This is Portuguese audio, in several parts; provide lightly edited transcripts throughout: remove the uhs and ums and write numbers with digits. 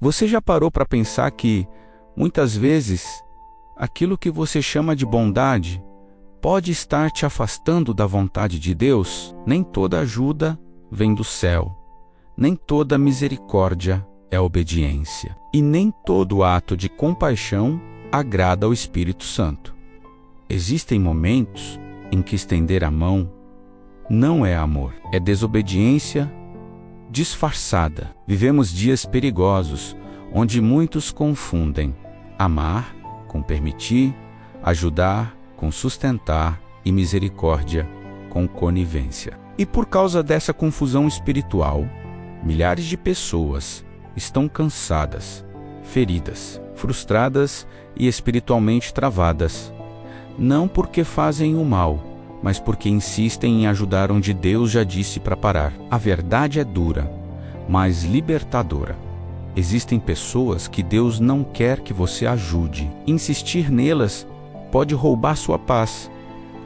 Você já parou para pensar que, muitas vezes, aquilo que você chama de bondade pode estar te afastando da vontade de Deus? Nem toda ajuda vem do céu, nem toda misericórdia é obediência, e nem todo ato de compaixão agrada ao Espírito Santo. Existem momentos em que estender a mão não é amor, é desobediência disfarçada. Vivemos dias perigosos, onde muitos confundem amar com permitir, ajudar com sustentar e misericórdia com conivência. E por causa dessa confusão espiritual, milhares de pessoas estão cansadas, feridas, frustradas e espiritualmente travadas, não porque fazem o mal, mas porque insistem em ajudar onde Deus já disse para parar. A verdade é dura, mas libertadora. Existem pessoas que Deus não quer que você ajude. Insistir nelas pode roubar sua paz,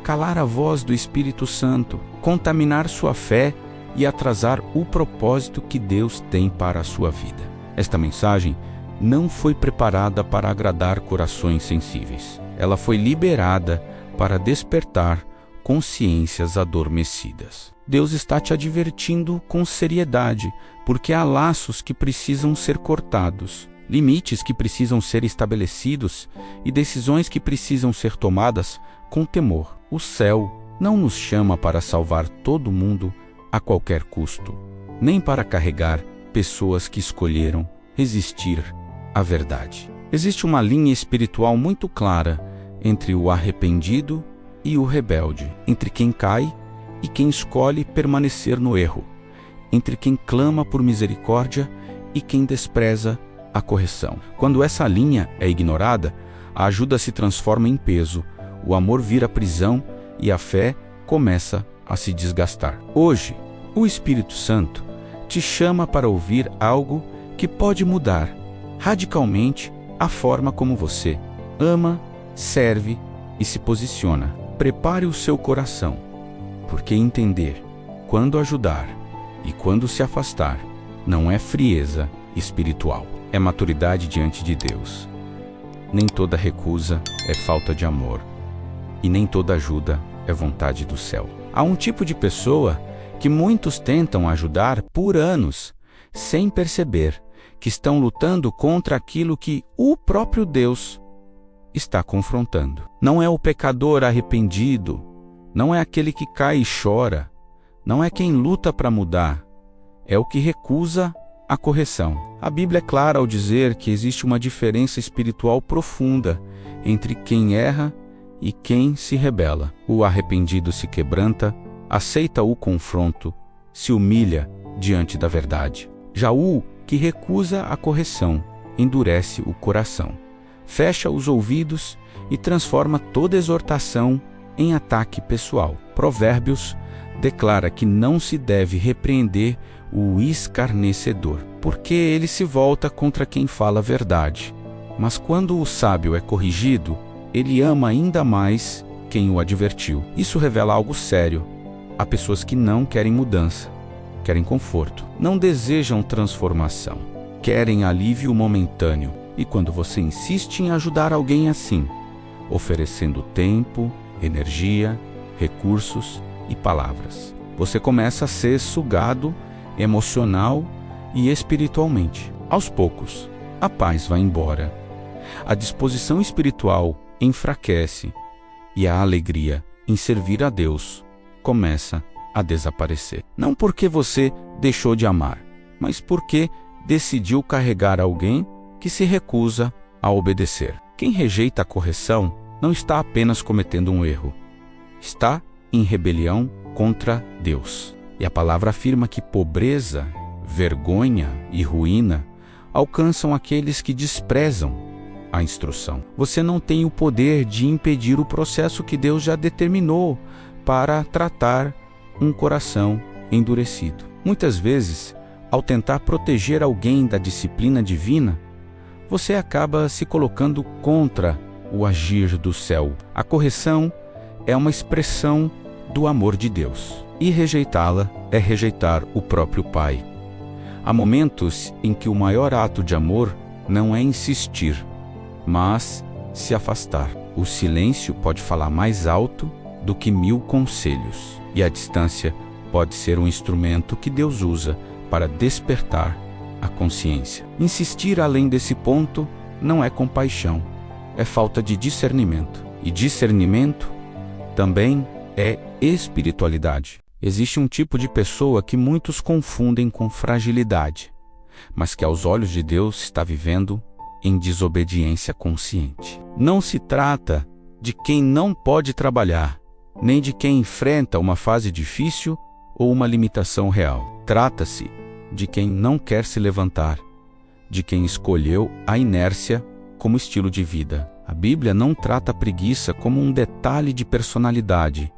calar a voz do Espírito Santo, contaminar sua fé e atrasar o propósito que Deus tem para a sua vida. Esta mensagem não foi preparada para agradar corações sensíveis. Ela foi liberada para despertar consciências adormecidas. Deus está te advertindo com seriedade, porque há laços que precisam ser cortados, limites que precisam ser estabelecidos e decisões que precisam ser tomadas com temor. O céu não nos chama para salvar todo mundo a qualquer custo, nem para carregar pessoas que escolheram resistir à verdade. Existe uma linha espiritual muito clara entre o arrependido e o rebelde, entre quem cai e quem escolhe permanecer no erro, entre quem clama por misericórdia e quem despreza a correção. Quando essa linha é ignorada, a ajuda se transforma em peso, o amor vira prisão e a fé começa a se desgastar. Hoje, o Espírito Santo te chama para ouvir algo que pode mudar radicalmente a forma como você ama, serve e se posiciona. Prepare o seu coração, porque entender quando ajudar e quando se afastar não é frieza espiritual, é maturidade diante de Deus. Nem toda recusa é falta de amor, e nem toda ajuda é vontade do céu. Há um tipo de pessoa que muitos tentam ajudar por anos, sem perceber que estão lutando contra aquilo que o próprio Deus está confrontando. Não é o pecador arrependido, não é aquele que cai e chora, não é quem luta para mudar, é o que recusa a correção. A Bíblia é clara ao dizer que existe uma diferença espiritual profunda entre quem erra e quem se rebela. O arrependido se quebranta, aceita o confronto, se humilha diante da verdade. Já o que recusa a correção endurece o coração, fecha os ouvidos e transforma toda exortação em ataque pessoal. Provérbios declara que não se deve repreender o escarnecedor, porque ele se volta contra quem fala a verdade. Mas quando o sábio é corrigido, ele ama ainda mais quem o advertiu. Isso revela algo sério. Há pessoas que não querem mudança, querem conforto, não desejam transformação, querem alívio momentâneo. E quando você insiste em ajudar alguém assim, oferecendo tempo, energia, recursos e palavras, você começa a ser sugado emocional e espiritualmente. Aos poucos, a paz vai embora, a disposição espiritual enfraquece e a alegria em servir a Deus começa a desaparecer. Não porque você deixou de amar, mas porque decidiu carregar alguém que se recusa a obedecer. Quem rejeita a correção não está apenas cometendo um erro, está em rebelião contra Deus. E a palavra afirma que pobreza, vergonha e ruína alcançam aqueles que desprezam a instrução. Você não tem o poder de impedir o processo que Deus já determinou para tratar um coração endurecido. Muitas vezes, ao tentar proteger alguém da disciplina divina, você acaba se colocando contra o agir do céu. A correção é uma expressão do amor de Deus, e rejeitá-la é rejeitar o próprio Pai. Há momentos em que o maior ato de amor não é insistir, mas se afastar. O silêncio pode falar mais alto do que 1000 conselhos, e a distância pode ser um instrumento que Deus usa para despertar a consciência. Insistir além desse ponto não é compaixão, é falta de discernimento. E discernimento também é espiritualidade. Existe um tipo de pessoa que muitos confundem com fragilidade, mas que aos olhos de Deus está vivendo em desobediência consciente. Não se trata de quem não pode trabalhar, nem de quem enfrenta uma fase difícil ou uma limitação real. Trata-se de quem não quer se levantar, de quem escolheu a inércia como estilo de vida. A Bíblia não trata a preguiça como um detalhe de personalidade.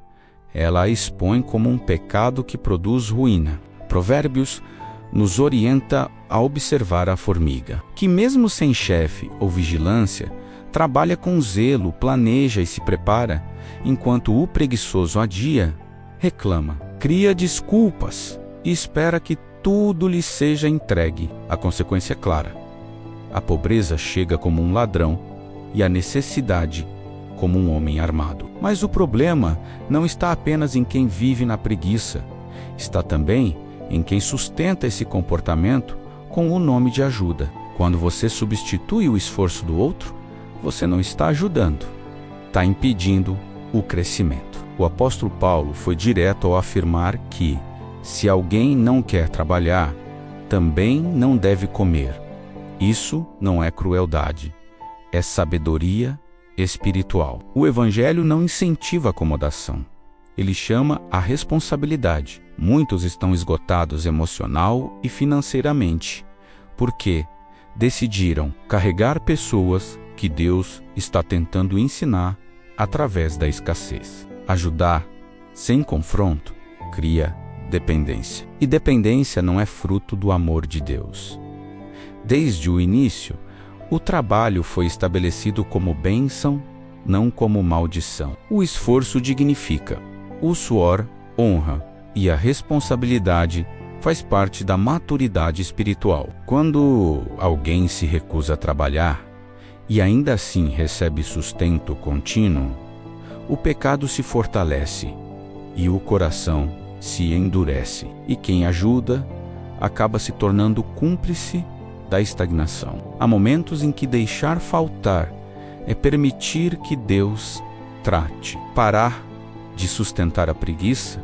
Ela a expõe como um pecado que produz ruína. Provérbios nos orienta a observar a formiga, que mesmo sem chefe ou vigilância, trabalha com zelo, planeja e se prepara, enquanto o preguiçoso adia, reclama, cria desculpas e espera que tudo lhe seja entregue. A consequência é clara. A pobreza chega como um ladrão e a necessidade como um homem armado. Mas o problema não está apenas em quem vive na preguiça, está também em quem sustenta esse comportamento com o nome de ajuda. Quando você substitui o esforço do outro, você não está ajudando, está impedindo o crescimento. O apóstolo Paulo foi direto ao afirmar que, se alguém não quer trabalhar, também não deve comer. Isso não é crueldade, é sabedoria espiritual. O Evangelho não incentiva a acomodação. Ele chama a responsabilidade. Muitos estão esgotados emocional e financeiramente, porque decidiram carregar pessoas que Deus está tentando ensinar através da escassez. Ajudar sem confronto cria dependência. E dependência não é fruto do amor de Deus. Desde o início, o trabalho foi estabelecido como bênção, não como maldição. O esforço dignifica, o suor honra e a responsabilidade faz parte da maturidade espiritual. Quando alguém se recusa a trabalhar e ainda assim recebe sustento contínuo, o pecado se fortalece e o coração se endurece. E quem ajuda acaba se tornando cúmplice da estagnação. Há momentos em que deixar faltar é permitir que Deus trate. Parar de sustentar a preguiça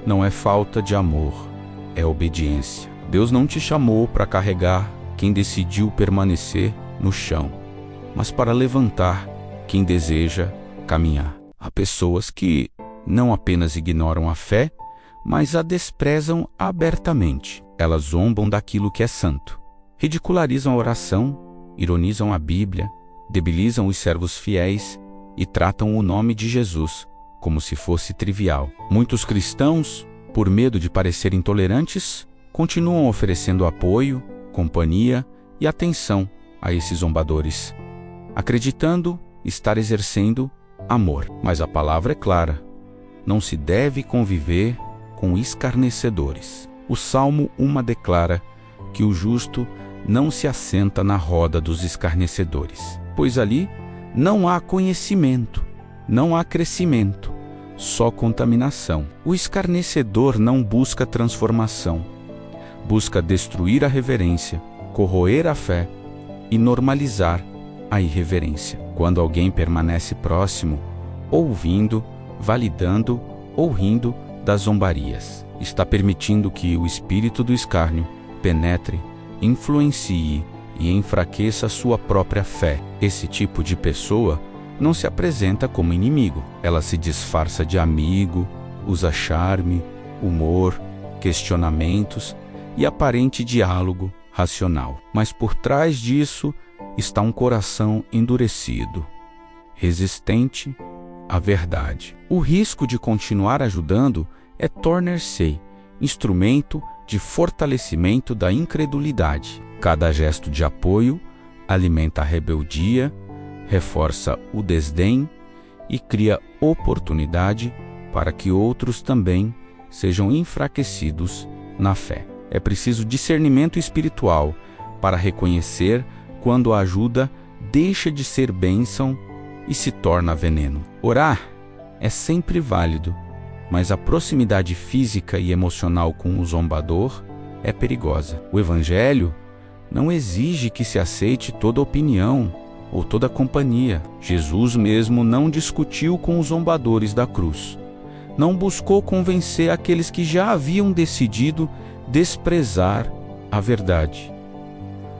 não é falta de amor, é obediência. Deus não te chamou para carregar quem decidiu permanecer no chão, mas para levantar quem deseja caminhar. Há pessoas que não apenas ignoram a fé, mas a desprezam abertamente. Elas zombam daquilo que é santo, ridicularizam a oração, ironizam a Bíblia, debilizam os servos fiéis e tratam o nome de Jesus como se fosse trivial. Muitos cristãos, por medo de parecer intolerantes, continuam oferecendo apoio, companhia e atenção a esses zombadores, acreditando estar exercendo amor. Mas a palavra é clara: não se deve conviver com escarnecedores. O Salmo 1 declara que o justo não se assenta na roda dos escarnecedores, pois ali não há conhecimento, não há crescimento, só contaminação. O escarnecedor não busca transformação, busca destruir a reverência, corroer a fé e normalizar a irreverência. Quando alguém permanece próximo, ouvindo, validando ou rindo das zombarias, está permitindo que o espírito do escárnio penetre, influencie e enfraqueça a sua própria fé. Esse tipo de pessoa não se apresenta como inimigo. Ela se disfarça de amigo, usa charme, humor, questionamentos e aparente diálogo racional. Mas por trás disso está um coração endurecido, resistente à verdade. O risco de continuar ajudando é tornar-se instrumento de fortalecimento da incredulidade. Cada gesto de apoio alimenta a rebeldia, reforça o desdém e cria oportunidade para que outros também sejam enfraquecidos na fé. É preciso discernimento espiritual para reconhecer quando a ajuda deixa de ser bênção e se torna veneno. Orar é sempre válido, mas a proximidade física e emocional com o zombador é perigosa. O Evangelho não exige que se aceite toda opinião ou toda companhia. Jesus mesmo não discutiu com os zombadores da cruz. Não buscou convencer aqueles que já haviam decidido desprezar a verdade.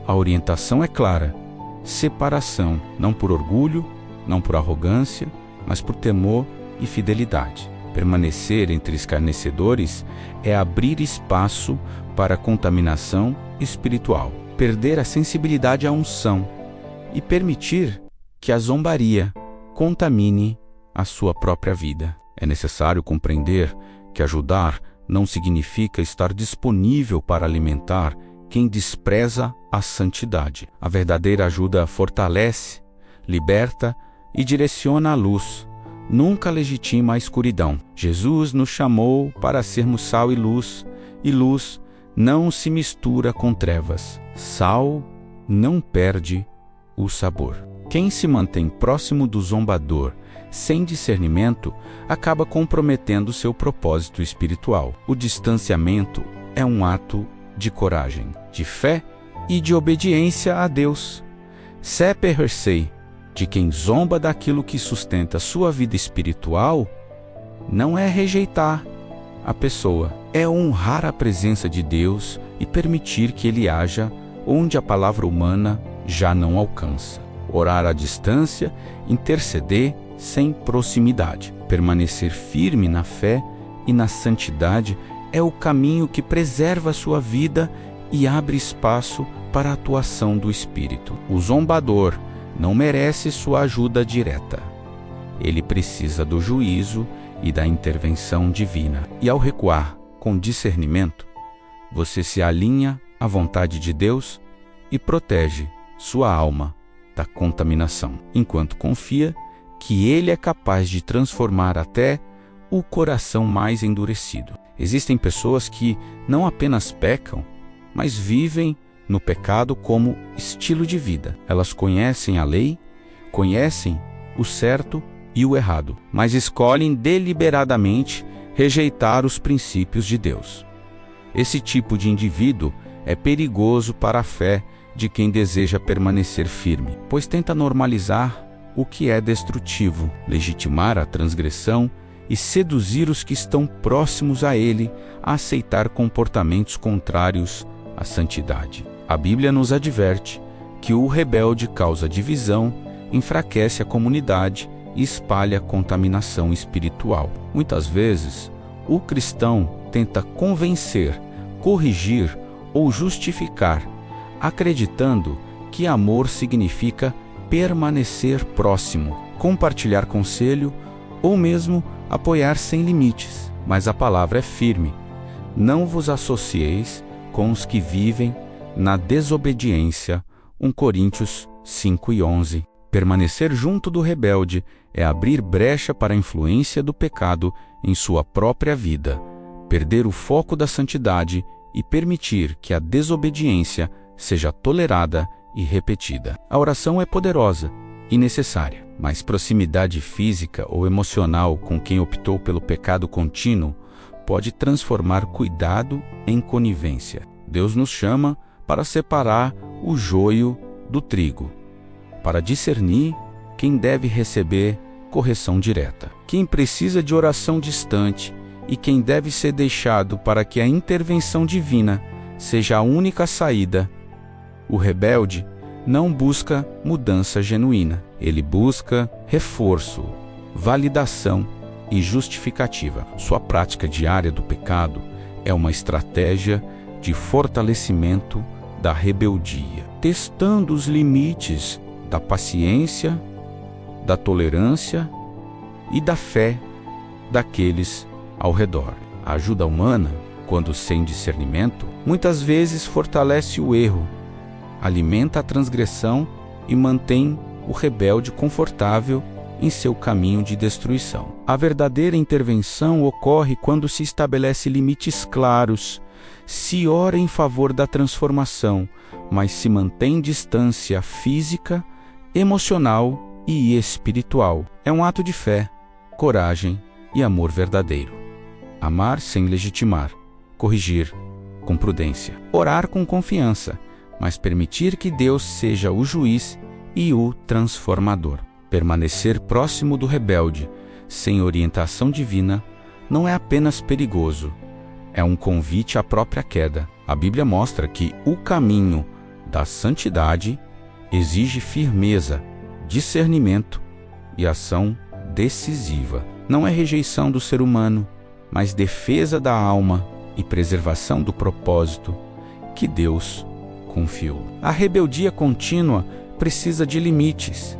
A orientação é clara: separação, não por orgulho, não por arrogância, mas por temor e fidelidade. Permanecer entre escarnecedores é abrir espaço para a contaminação espiritual, perder a sensibilidade à unção e permitir que a zombaria contamine a sua própria vida. É necessário compreender que ajudar não significa estar disponível para alimentar quem despreza a santidade. A verdadeira ajuda fortalece, liberta e direciona a luz, nunca legitima a escuridão. Jesus nos chamou para sermos sal e luz não se mistura com trevas. Sal não perde o sabor. Quem se mantém próximo do zombador sem discernimento acaba comprometendo seu propósito espiritual. O distanciamento é um ato de coragem, de fé e de obediência a Deus. Separem-se de quem zomba daquilo que sustenta sua vida espiritual não é rejeitar a pessoa, é honrar a presença de Deus e permitir que Ele haja onde a palavra humana já não alcança. Orar à distância, interceder sem proximidade. Permanecer firme na fé e na santidade é o caminho que preserva a sua vida e abre espaço para a atuação do Espírito. O zombador não merece sua ajuda direta. Ele precisa do juízo e da intervenção divina. E ao recuar com discernimento, você se alinha à vontade de Deus e protege sua alma da contaminação, enquanto confia que Ele é capaz de transformar até o coração mais endurecido. Existem pessoas que não apenas pecam, mas vivem no pecado como estilo de vida. Elas conhecem a lei, conhecem o certo e o errado, mas escolhem deliberadamente rejeitar os princípios de Deus. Esse tipo de indivíduo é perigoso para a fé de quem deseja permanecer firme, pois tenta normalizar o que é destrutivo, legitimar a transgressão e seduzir os que estão próximos a ele a aceitar comportamentos contrários à santidade. A Bíblia nos adverte que o rebelde causa divisão, enfraquece a comunidade e espalha contaminação espiritual. Muitas vezes, o cristão tenta convencer, corrigir ou justificar, acreditando que amor significa permanecer próximo, compartilhar conselho ou mesmo apoiar sem limites. Mas a palavra é firme: não vos associeis com os que vivem na desobediência. 1 Coríntios 5:11. Permanecer junto do rebelde é abrir brecha para a influência do pecado em sua própria vida, perder o foco da santidade e permitir que a desobediência seja tolerada e repetida. A oração é poderosa e necessária, mas proximidade física ou emocional com quem optou pelo pecado contínuo pode transformar cuidado em conivência. Deus nos chama para separar o joio do trigo, para discernir quem deve receber correção direta, quem precisa de oração distante e quem deve ser deixado para que a intervenção divina seja a única saída. O rebelde não busca mudança genuína, ele busca reforço, validação e justificativa. Sua prática diária do pecado é uma estratégia de fortalecimento da rebeldia, testando os limites da paciência, da tolerância e da fé daqueles ao redor. A ajuda humana, quando sem discernimento, muitas vezes fortalece o erro, alimenta a transgressão e mantém o rebelde confortável em seu caminho de destruição. A verdadeira intervenção ocorre quando se estabelece limites claros, Se ora em favor da transformação, mas se mantém distância física, emocional e espiritual. É um ato de fé, coragem e amor verdadeiro. Amar sem legitimar, corrigir com prudência, orar com confiança, mas permitir que Deus seja o juiz e o transformador. Permanecer próximo do rebelde, sem orientação divina, não é apenas perigoso, é um convite à própria queda. A Bíblia mostra que o caminho da santidade exige firmeza, discernimento e ação decisiva. Não é rejeição do ser humano, mas defesa da alma e preservação do propósito que Deus confiou. A rebeldia contínua precisa de limites,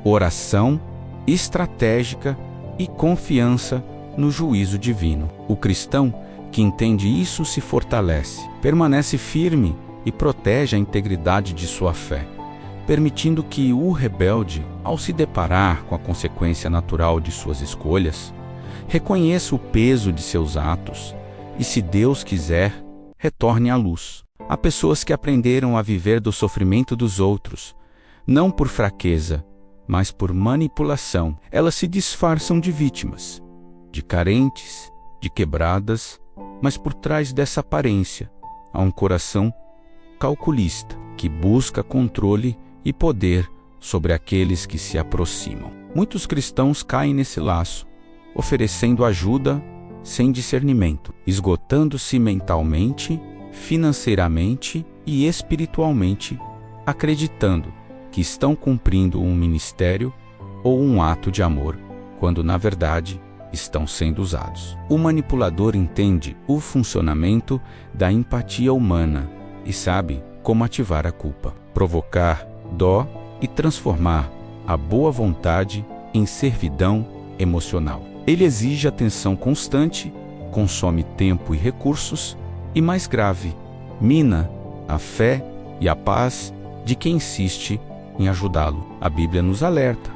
oração estratégica e confiança no juízo divino. O cristão que entende isso se fortalece, permanece firme e protege a integridade de sua fé, permitindo que o rebelde, ao se deparar com a consequência natural de suas escolhas, reconheça o peso de seus atos e, se Deus quiser, retorne à luz. Há pessoas que aprenderam a viver do sofrimento dos outros, não por fraqueza, mas por manipulação. Elas se disfarçam de vítimas, de carentes, de quebradas, mas por trás dessa aparência há um coração calculista que busca controle e poder sobre aqueles que se aproximam. Muitos cristãos caem nesse laço, oferecendo ajuda sem discernimento, esgotando-se mentalmente, financeiramente e espiritualmente, acreditando que estão cumprindo um ministério ou um ato de amor, quando na verdade estão sendo usados. O manipulador entende o funcionamento da empatia humana e sabe como ativar a culpa, provocar dó e transformar a boa vontade em servidão emocional. Ele exige atenção constante, consome tempo e recursos e, mais grave, mina a fé e a paz de quem insiste em ajudá-lo. A Bíblia nos alerta: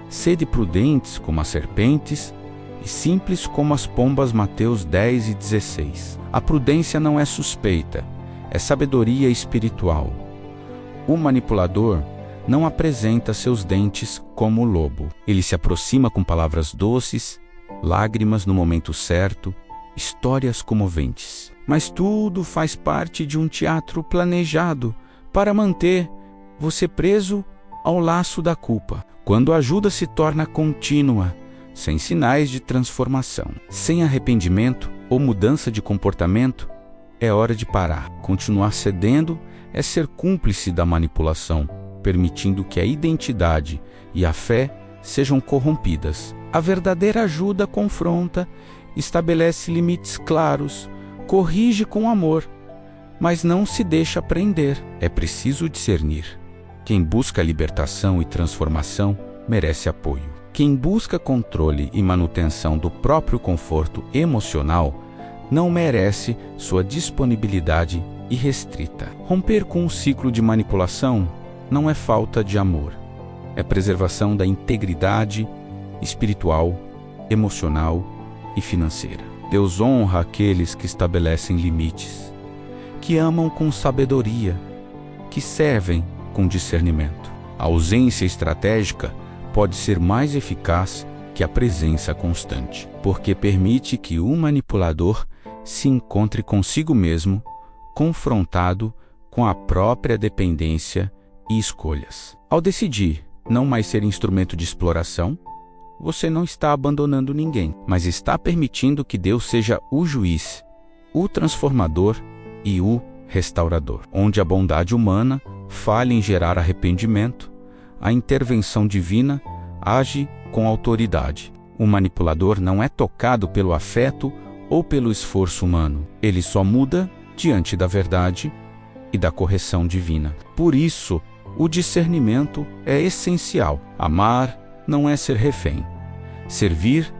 sede prudentes como as serpentes e simples como as pombas. Mateus 10:16. A prudência não é suspeita, é sabedoria espiritual. O manipulador não apresenta seus dentes como o lobo. Ele se aproxima com palavras doces, lágrimas no momento certo, histórias comoventes. Mas tudo faz parte de um teatro planejado para manter você preso ao laço da culpa. Quando a ajuda se torna contínua, sem sinais de transformação, sem arrependimento ou mudança de comportamento, é hora de parar. Continuar cedendo é ser cúmplice da manipulação, permitindo que a identidade e a fé sejam corrompidas. A verdadeira ajuda confronta, estabelece limites claros, corrige com amor, mas não se deixa prender. É preciso discernir. Quem busca libertação e transformação merece apoio. Quem busca controle e manutenção do próprio conforto emocional não merece sua disponibilidade irrestrita. Romper com um ciclo de manipulação não é falta de amor, é preservação da integridade espiritual, emocional e financeira. Deus honra aqueles que estabelecem limites, que amam com sabedoria, que servem com discernimento. A ausência estratégica pode ser mais eficaz que a presença constante, porque permite que o manipulador se encontre consigo mesmo, confrontado com a própria dependência e escolhas. Ao decidir não mais ser instrumento de exploração, você não está abandonando ninguém, mas está permitindo que Deus seja o juiz, o transformador e o restaurador. Onde a bondade humana falha em gerar arrependimento, a intervenção divina age com autoridade. O manipulador não é tocado pelo afeto ou pelo esforço humano. Ele só muda diante da verdade e da correção divina. Por isso, o discernimento é essencial. Amar não é ser refém. Servir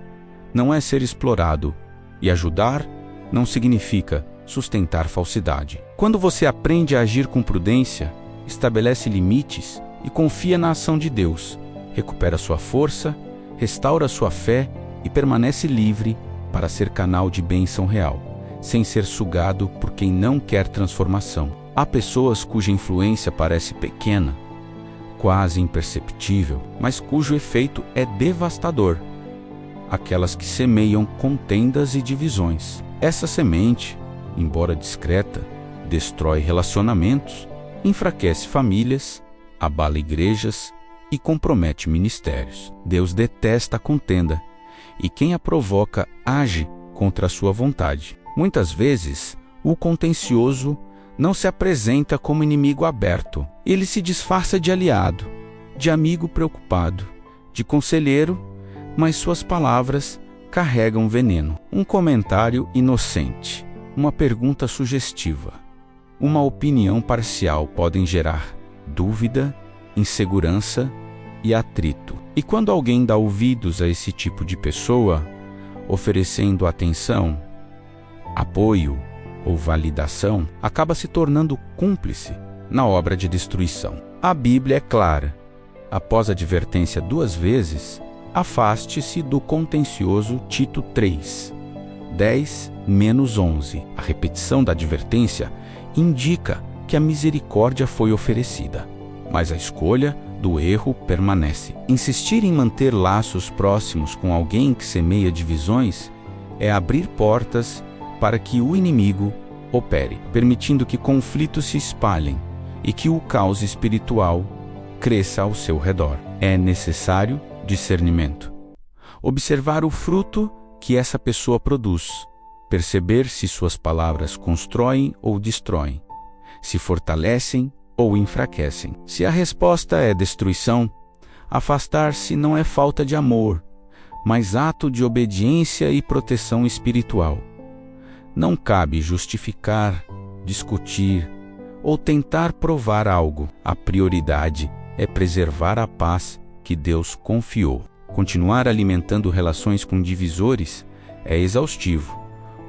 não é ser explorado. E ajudar não significa sustentar falsidade. Quando você aprende a agir com prudência, estabelece limites e confia na ação de Deus, recupera sua força, restaura sua fé e permanece livre para ser canal de bênção real, sem ser sugado por quem não quer transformação. Há pessoas cuja influência parece pequena, quase imperceptível, mas cujo efeito é devastador. Aquelas que semeiam contendas e divisões. Essa semente, embora discreta, destrói relacionamentos, enfraquece famílias, abala igrejas e compromete ministérios. Deus detesta a contenda, e quem a provoca age contra a sua vontade. Muitas vezes, o contencioso não se apresenta como inimigo aberto. Ele se disfarça de aliado, de amigo preocupado, de conselheiro, mas suas palavras carregam veneno. Um comentário inocente, uma pergunta sugestiva, uma opinião parcial podem gerar dúvida, insegurança e atrito. E quando alguém dá ouvidos a esse tipo de pessoa, oferecendo atenção, apoio ou validação, acaba se tornando cúmplice na obra de destruição. A Bíblia é clara. Após a advertência 2 vezes, afaste-se do contencioso. Tito 3, 10-11. A repetição da advertência indica que a misericórdia foi oferecida, mas a escolha do erro permanece. Insistir em manter laços próximos com alguém que semeia divisões é abrir portas para que o inimigo opere, permitindo que conflitos se espalhem e que o caos espiritual cresça ao seu redor. É necessário discernimento. Observar o fruto que essa pessoa produz, perceber se suas palavras constroem ou destroem, se fortalecem ou enfraquecem. Se a resposta é destruição, afastar-se não é falta de amor, mas ato de obediência e proteção espiritual. Não cabe justificar, discutir ou tentar provar algo. A prioridade é preservar a paz que Deus confiou. Continuar alimentando relações com divisores é exaustivo,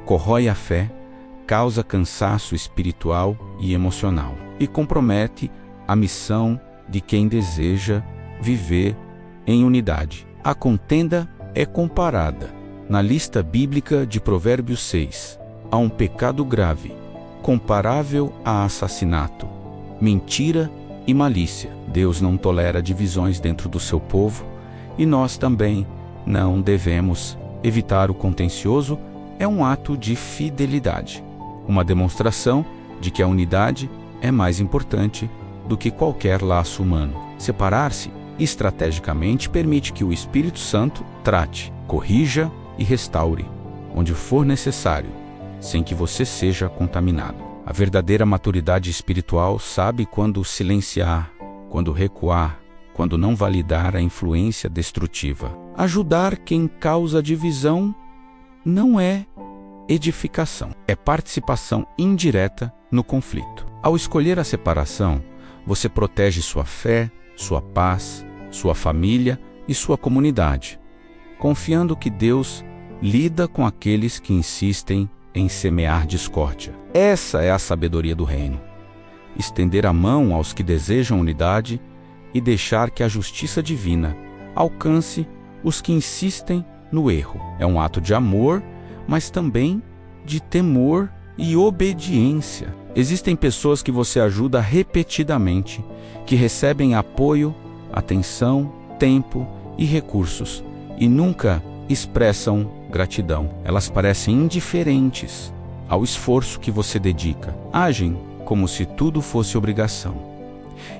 corrói a fé, causa cansaço espiritual e emocional e compromete a missão de quem deseja viver em unidade. A contenda é comparada, na lista bíblica de Provérbios 6, a um pecado grave, comparável a assassinato, mentira e malícia. Deus não tolera divisões dentro do seu povo e nós também não devemos. Evitar o contencioso é um ato de fidelidade, uma demonstração de que a unidade é mais importante do que qualquer laço humano. Separar-se estrategicamente permite que o Espírito Santo trate, corrija e restaure, onde for necessário, sem que você seja contaminado. A verdadeira maturidade espiritual sabe quando silenciar, quando recuar, quando não validar a influência destrutiva. Ajudar quem causa divisão não é edificação, é participação indireta no conflito. Ao escolher a separação, você protege sua fé, sua paz, sua família e sua comunidade, confiando que Deus lida com aqueles que insistem em semear discórdia. Essa é a sabedoria do reino. Estender a mão aos que desejam unidade e deixar que a justiça divina alcance os que insistem no erro. É um ato de amor, mas também de temor e obediência. Existem pessoas que você ajuda repetidamente, que recebem apoio, atenção, tempo e recursos, e nunca expressam gratidão. Elas parecem indiferentes ao esforço que você dedica. Agem como se tudo fosse obrigação.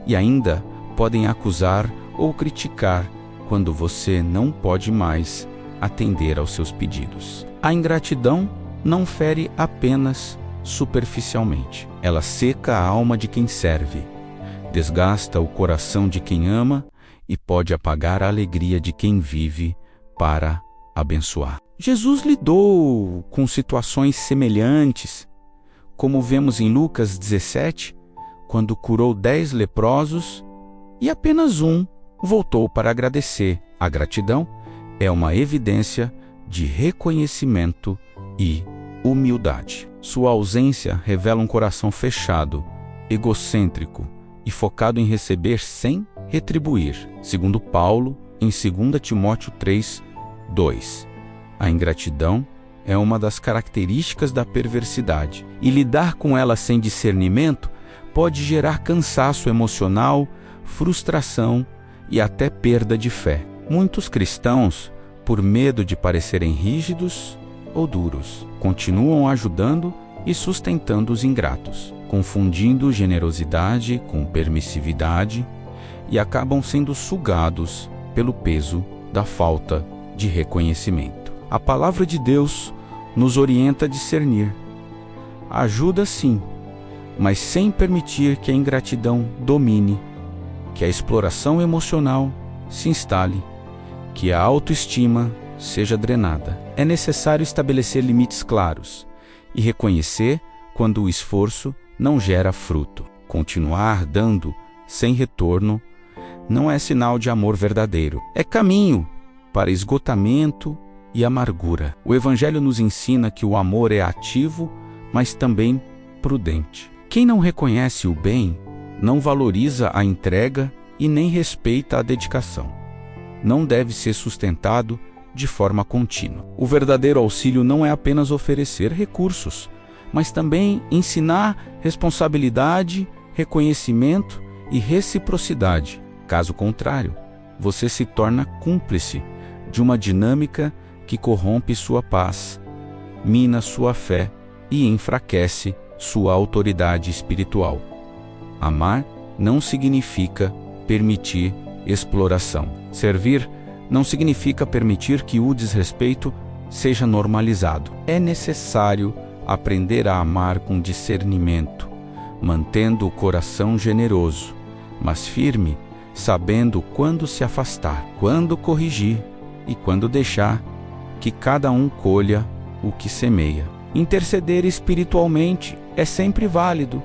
E ainda podem acusar ou criticar quando você não pode mais atender aos seus pedidos. A ingratidão não fere apenas superficialmente. Ela seca a alma de quem serve, desgasta o coração de quem ama e pode apagar a alegria de quem vive para abençoar. Jesus lidou com situações semelhantes, como vemos em Lucas 17, quando curou 10 leprosos e apenas um voltou para agradecer. A gratidão é uma evidência de reconhecimento e humildade. Sua ausência revela um coração fechado, egocêntrico e focado em receber sem retribuir. Segundo Paulo, em 2 Timóteo 3, 2. A ingratidão é uma das características da perversidade, e lidar com ela sem discernimento pode gerar cansaço emocional, frustração e até perda de fé. Muitos cristãos, por medo de parecerem rígidos ou duros, continuam ajudando e sustentando os ingratos, confundindo generosidade com permissividade e acabam sendo sugados pelo peso da falta de reconhecimento. A palavra de Deus nos orienta a discernir. Ajuda sim, mas sem permitir que a ingratidão domine, que a exploração emocional se instale, que a autoestima seja drenada. É necessário estabelecer limites claros e reconhecer quando o esforço não gera fruto. Continuar dando sem retorno não é sinal de amor verdadeiro. É caminho para esgotamento e amargura. O Evangelho nos ensina que o amor é ativo, mas também prudente. Quem não reconhece o bem, não valoriza a entrega e nem respeita a dedicação. Não deve ser sustentado de forma contínua. O verdadeiro auxílio não é apenas oferecer recursos, mas também ensinar responsabilidade, reconhecimento e reciprocidade. Caso contrário, você se torna cúmplice de uma dinâmica que corrompe sua paz, mina sua fé e enfraquece sua autoridade espiritual. Amar não significa permitir exploração. Servir não significa permitir que o desrespeito seja normalizado. É necessário aprender a amar com discernimento, mantendo o coração generoso, mas firme, sabendo quando se afastar, quando corrigir e quando deixar que cada um colha o que semeia. Interceder espiritualmente é sempre válido,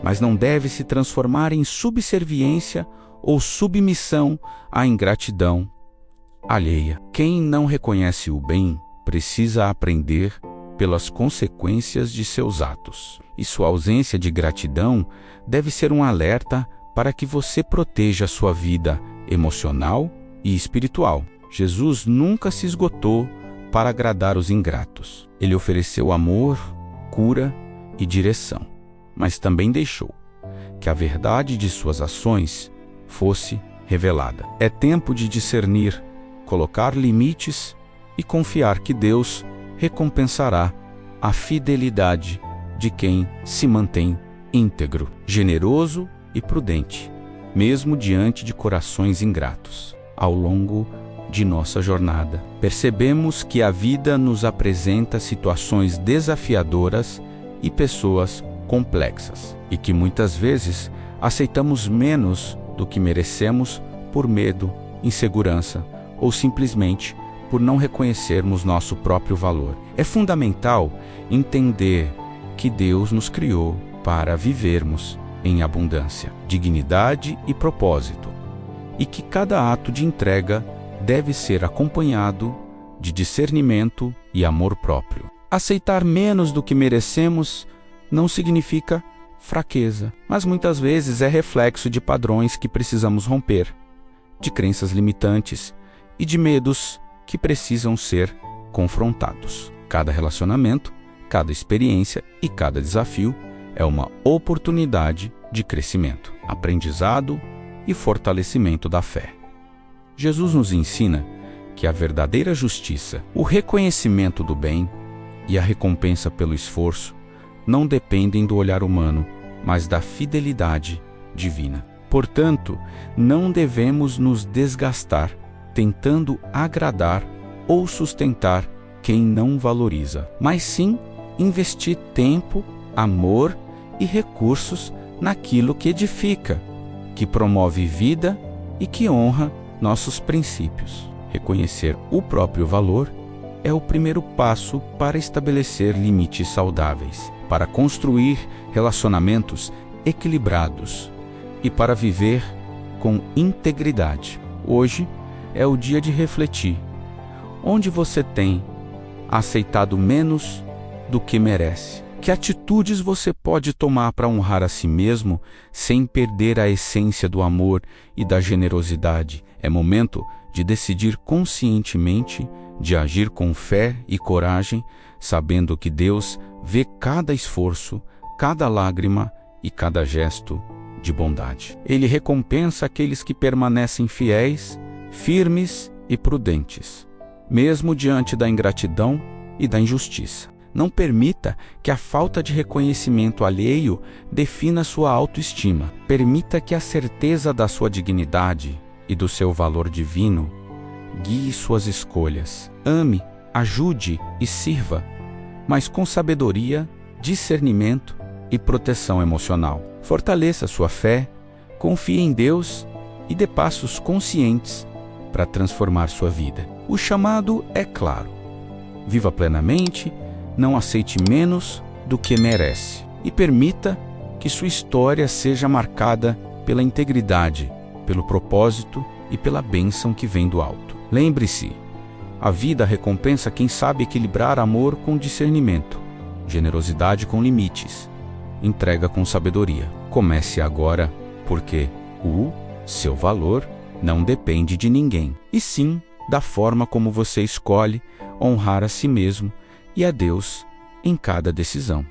mas não deve se transformar em subserviência ou submissão à ingratidão alheia. Quem não reconhece o bem precisa aprender pelas consequências de seus atos. E sua ausência de gratidão deve ser um alerta para que você proteja sua vida emocional e espiritual. Jesus nunca se esgotou para agradar os ingratos. Ele ofereceu amor, cura e direção, mas também deixou que a verdade de suas ações fosse revelada. É tempo de discernir, colocar limites e confiar que Deus recompensará a fidelidade de quem se mantém íntegro, generoso e prudente, mesmo diante de corações ingratos. Ao longo de nossa jornada, percebemos que a vida nos apresenta situações desafiadoras e pessoas complexas, e que muitas vezes aceitamos menos do que merecemos por medo, insegurança ou simplesmente por não reconhecermos nosso próprio valor. É fundamental entender que Deus nos criou para vivermos em abundância, dignidade e propósito, e que cada ato de entrega deve ser acompanhado de discernimento e amor próprio. Aceitar menos do que merecemos não significa fraqueza, mas muitas vezes é reflexo de padrões que precisamos romper, de crenças limitantes e de medos que precisam ser confrontados. Cada relacionamento, cada experiência e cada desafio é uma oportunidade de crescimento, aprendizado e fortalecimento da fé. Jesus nos ensina que a verdadeira justiça, o reconhecimento do bem e a recompensa pelo esforço não dependem do olhar humano, mas da fidelidade divina. Portanto, não devemos nos desgastar tentando agradar ou sustentar quem não valoriza, mas sim investir tempo, amor e recursos naquilo que edifica, que promove vida e que honra nossos princípios. Reconhecer o próprio valor é o primeiro passo para estabelecer limites saudáveis, para construir relacionamentos equilibrados e para viver com integridade. Hoje é o dia de refletir. Onde você tem aceitado menos do que merece? Que atitudes você pode tomar para honrar a si mesmo sem perder a essência do amor e da generosidade? É momento de decidir conscientemente, de agir com fé e coragem, sabendo que Deus vê cada esforço, cada lágrima e cada gesto de bondade. Ele recompensa aqueles que permanecem fiéis, firmes e prudentes, mesmo diante da ingratidão e da injustiça. Não permita que a falta de reconhecimento alheio defina sua autoestima. Permita que a certeza da sua dignidade e do seu valor divino guie suas escolhas. Ame, ajude e sirva, mas com sabedoria, discernimento e proteção emocional. Fortaleça sua fé, confie em Deus e dê passos conscientes para transformar sua vida. O chamado é claro. Viva plenamente, não aceite menos do que merece e permita que sua história seja marcada pela integridade, pelo propósito e pela bênção que vem do alto. Lembre-se, a vida recompensa quem sabe equilibrar amor com discernimento, generosidade com limites, entrega com sabedoria. Comece agora, porque o seu valor não depende de ninguém, e sim da forma como você escolhe honrar a si mesmo e a Deus em cada decisão.